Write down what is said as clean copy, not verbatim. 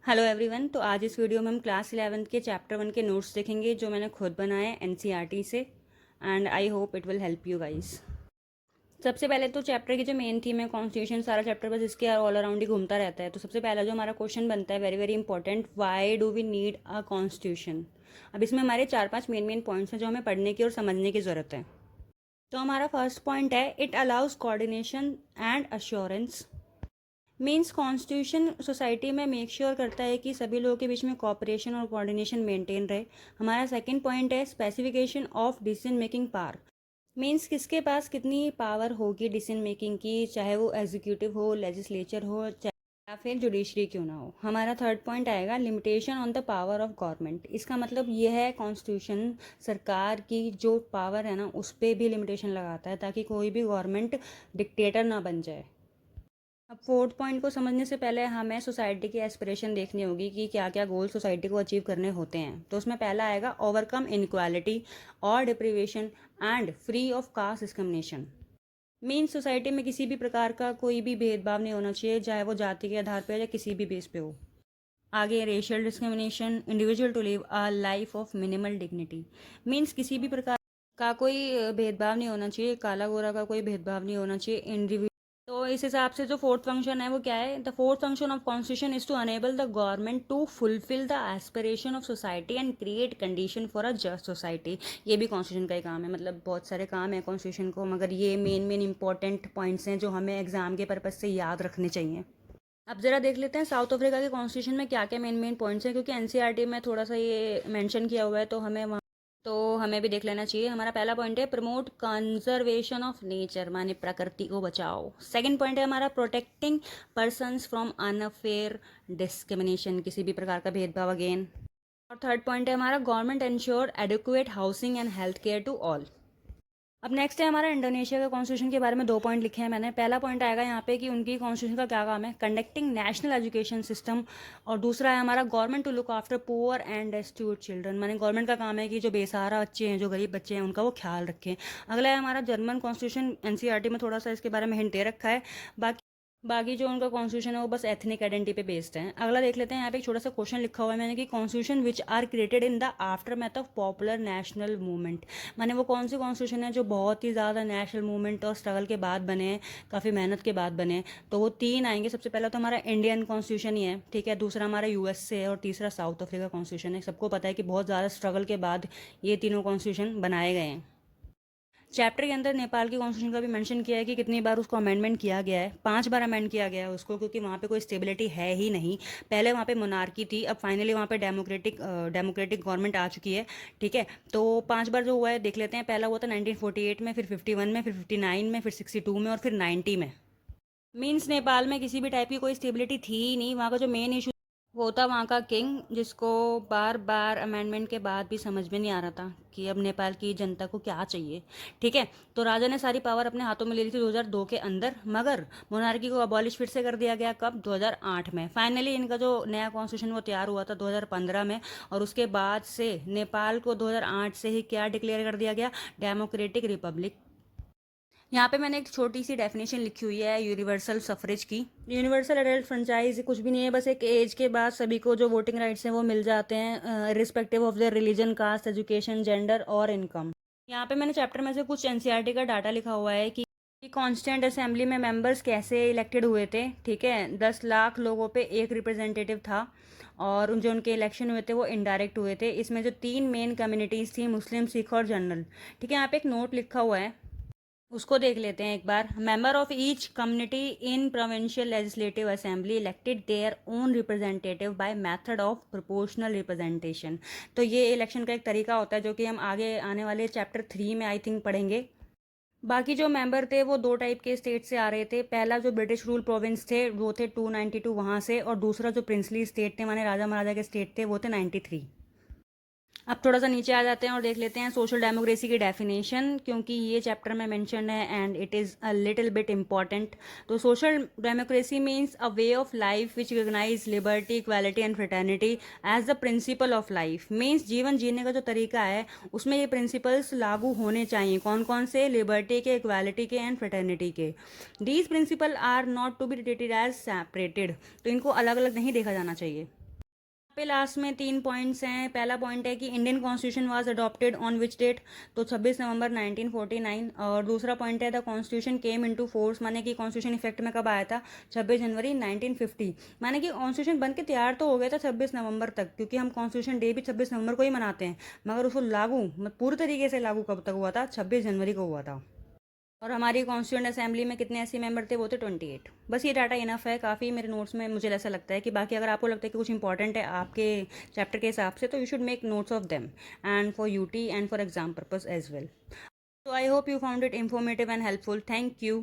Hello everyone. तो आज इस वीडियो में हम क्लास 11th के चैप्टर 1 के नोट्स देखेंगे जो मैंने खुद बनाए हैं एनसीईआरटी से। And I hope it will help you guys. सबसे पहले तो चैप्टर की जो मेन थीम है कॉन्स्टिट्यूशन, सारा चैप्टर बस इसके ऑल अराउंड ही घूमता रहता है। तो सबसे पहला जो हमारा क्वेश्चन बनता है, very very important, why do we need a constitution. अब इसमें हमारे 4-5 मेन पॉइंट्स हैं जो हमें पढ़ने की और समझने की ज़रूरत है। तो हमारा फर्स्ट पॉइंट है, it allows coordination and assurance. Means constitution society में मेक श्योर करता है कि सभी लोगों के बीच में कॉपरेशन और कोऑर्डिनेशन मेंटेन रहे। हमारा सेकंड पॉइंट है, specification of decision making power. Means किसके पास कितनी पावर होगी डिसीजन मेकिंग की, चाहे वो एग्जीक्यूटिव हो, लेजिस्लेचर हो, चाहे या फिर जुडिशरी क्यों ना हो। हमारा थर्ड पॉइंट आएगा, limitation on the power of government. इसका मतलब ये है कॉन्स्टिट्यूशन सरकार की जो पावर है ना उस पर भी लिमिटेशन लगाता है ताकि कोई भी गवर्नमेंट डिक्टेटर ना बन जाए। अब फोर्थ पॉइंट को समझने से पहले हमें सोसाइटी की एस्पिरेशन देखनी होगी कि क्या क्या गोल सोसाइटी को अचीव करने होते हैं। तो उसमें पहला आएगा, ओवरकम इनक्वालिटी और deprivation and free of caste discrimination. Mean society में किसी भी प्रकार का कोई भी भेदभाव नहीं होना चाहिए, चाहे वो जाति के आधार पर या किसी भी बेस पे हो। आगे, racial discrimination, individual to live a life of minimal dignity. Means किसी भी प्रकार का कोई भेदभाव नहीं होना चाहिए, काला गोरा का कोई भेदभाव नहीं होना चाहिए इंडिविजुअल। तो इस हिसाब से जो फोर्थ फंक्शन है वो क्या है, the fourth function of constitution is to enable the government to fulfil the aspiration of society and create condition for a just society. ये भी कॉन्स्टिट्यूशन का ही काम है, मतलब बहुत सारे काम है कॉन्स्टिट्यूशन को, मगर ये मेन इंपॉर्टेंट पॉइंट्स हैं जो हमें एग्जाम के पर्पज से याद रखने चाहिए। अब जरा देख लेते हैं साउथ अफ्रीका के कॉन्स्टिट्यूशन में क्या क्या मेन पॉइंट्स हैं, क्योंकि एनसीईआरटी में थोड़ा सा ये मेंशन किया हुआ है तो हमें भी देख लेना चाहिए। हमारा पहला पॉइंट है, प्रमोट कंजर्वेशन ऑफ नेचर, माने प्रकृति को बचाओ। सेकंड पॉइंट है हमारा, protecting persons from unfair discrimination, किसी भी प्रकार का भेदभाव अगेन। और थर्ड पॉइंट है हमारा, government ensure adequate housing and health care to all. अब नेक्स्ट है हमारा इंडोनेशिया का कॉन्स्टिट्यूशन के बारे में 2 पॉइंट लिखे हैं मैंने। पहला पॉइंट आएगा यहाँ पे कि उनकी कॉन्स्टिट्यूशन का क्या काम है, कंडक्टिंग नेशनल एजुकेशन सिस्टम। और दूसरा है हमारा, government to look after poor and destitute children, माने गवर्नमेंट का काम है कि जो बेसहारा बच्चे हैं, जो गरीब बच्चे हैं, उनका वो ख्याल रखें। अगला है हमारा जर्मन कॉन्स्टिट्यूशन, एनसीईआरटी में थोड़ा सा इसके बारे में हिंट दे रखा है। बाकी जो उनका कॉन्स्टिट्यूशन है वो बस एथनिक आइडेंटिटी पे बेस्ड है। अगला देख लेते हैं, यहाँ पे एक छोटा सा क्वेश्चन लिखा हुआ है मैंने कि constitution which are created in the aftermath of popular national movement, माने वो कौन सी कॉन्स्टिट्यूशन है जो बहुत ही ज़्यादा नेशनल मूवमेंट और स्ट्रगल के बाद बने हैं, काफ़ी मेहनत के बाद बने हैं। तो वो 3 आएंगे। सबसे पहला तो हमारा इंडियन कॉन्स्टिट्यूशन ही है, ठीक है, दूसरा हमारा यूएस से है और तीसरा साउथ अफ्रीका कॉन्स्टिट्यूशन है। सबको पता है कि बहुत ज़्यादा स्ट्रगल के बाद ये तीनों कॉन्स्टिट्यूशन बनाए गए हैं। चैप्टर के अंदर नेपाल की कॉन्स्टिट्यूशन का भी मेंशन किया है कि कितनी बार उसको अमेंडमेंट किया गया है। 5 बार अमेंड किया गया है उसको, क्योंकि वहाँ पे कोई स्टेबिलिटी है ही नहीं। पहले वहाँ पे मोनार्की थी, अब फाइनली वहाँ पे डेमोक्रेटिक गवर्नमेंट आ चुकी है, ठीक है। तो 5 बार जो हुआ है देख लेते हैं। पहला हुआ था 1948 में, फिर 51 में, फिर 59 में, फिर 62 में और फिर 90 में। मीन्स नेपाल में किसी भी टाइप की कोई स्टेबिलिटी थी ही नहीं। वहाँ का जो मेन इशू वो था वहाँ का किंग, जिसको बार बार अमेंडमेंट के बाद भी समझ में नहीं आ रहा था कि अब नेपाल की जनता को क्या चाहिए, ठीक है। तो राजा ने सारी पावर अपने हाथों में ले ली थी 2002 के अंदर, मगर मोनार्की को अबॉलिश फिर से कर दिया गया कब, 2008 में। फाइनली इनका जो नया कॉन्स्टिट्यूशन वो तैयार हुआ था 2015 में, और उसके बाद से नेपाल को 2008 से ही क्या डिक्लेयर कर दिया गया, डेमोक्रेटिक रिपब्लिक। यहाँ पे मैंने एक छोटी सी डेफिनेशन लिखी हुई है यूनिवर्सल सफरेज की। यूनिवर्सल एडल्ट फ्रेंचाइज कुछ भी नहीं है, बस एक एज के बाद सभी को जो वोटिंग राइट्स हैं वो मिल जाते हैं, respective of their religion, caste, education, gender और इनकम। यहाँ पे मैंने चैप्टर में से कुछ एनसीईआरटी का डाटा लिखा हुआ है कि कॉन्स्टिट्यूंट असेंबली में मेंबर्स कैसे इलेक्टेड हुए थे, ठीक है। 10 लाख लोगों पे एक रिप्रेजेंटेटिव था, और जो उनके इलेक्शन हुए थे वो इनडायरेक्ट हुए थे। इसमें जो 3 मेन कम्युनिटीज़ थी, मुस्लिम, सिख और जनरल, ठीक है। यहाँ पे एक नोट लिखा हुआ है, उसको देख लेते हैं एक बार। Member of each community in provincial legislative assembly elected their own representative by method of proportional representation. तो ये इलेक्शन का एक तरीका होता है जो कि हम आगे आने वाले चैप्टर 3 में आई थिंक पढ़ेंगे। बाकी जो मेंबर थे वो 2 टाइप के स्टेट से आ रहे थे। पहला जो ब्रिटिश रूल प्रोविंस थे वो थे 292 वहाँ से, और दूसरा जो प्रिंसली स्टेट थे, माने राजा महाराजा के स्टेट थे, वो थे 93। अब थोड़ा सा नीचे आ जाते हैं और देख लेते हैं सोशल डेमोक्रेसी की डेफिनेशन, क्योंकि ये चैप्टर में मेंशन है and it is a little bit important. तो social democracy means a way of life which recognize liberty, equality and fraternity as the principle of life. Means जीवन जीने का जो तरीका है उसमें ये प्रिंसिपल्स लागू होने चाहिए। कौन कौन से, लिबर्टी के, इक्वालिटी के एंड फ्रेटर्निटी के। These principle are not to be treated as separated, तो इनको अलग अलग नहीं देखा जाना चाहिए। पे लास्ट में 3 पॉइंट्स हैं। पहला पॉइंट है कि Indian constitution was adopted on which date, तो 26 नवंबर 1949। और दूसरा पॉइंट है the constitution came into force, माने कि कॉन्स्टिट्यूशन इफेक्ट में कब आया था, 26 जनवरी 1950। माने कि कॉन्स्टिट्यूशन बन के तैयार तो हो गया था 26 नवंबर तक, क्योंकि हम कॉन्स्टिट्यूशन डे भी 26 नवंबर को ही मनाते हैं, मगर उसको लागू पूरी तरीके से लागू कब तक हुआ था, 26 जनवरी को हुआ था। और हमारी कॉन्स्टिट्यूंट असेंबली में कितने ऐसे मेंबर थे, वो थे 28। बस ये डाटा इनफ है, काफ़ी मेरे नोट्स में मुझे ऐसा लगता है कि बाकी अगर आपको लगता है कि कुछ इंपॉर्टेंट है आपके चैप्टर के हिसाब से, तो you should make notes of them and for UT and for exam purpose as well. So I hope you found it informative and helpful. Thank you.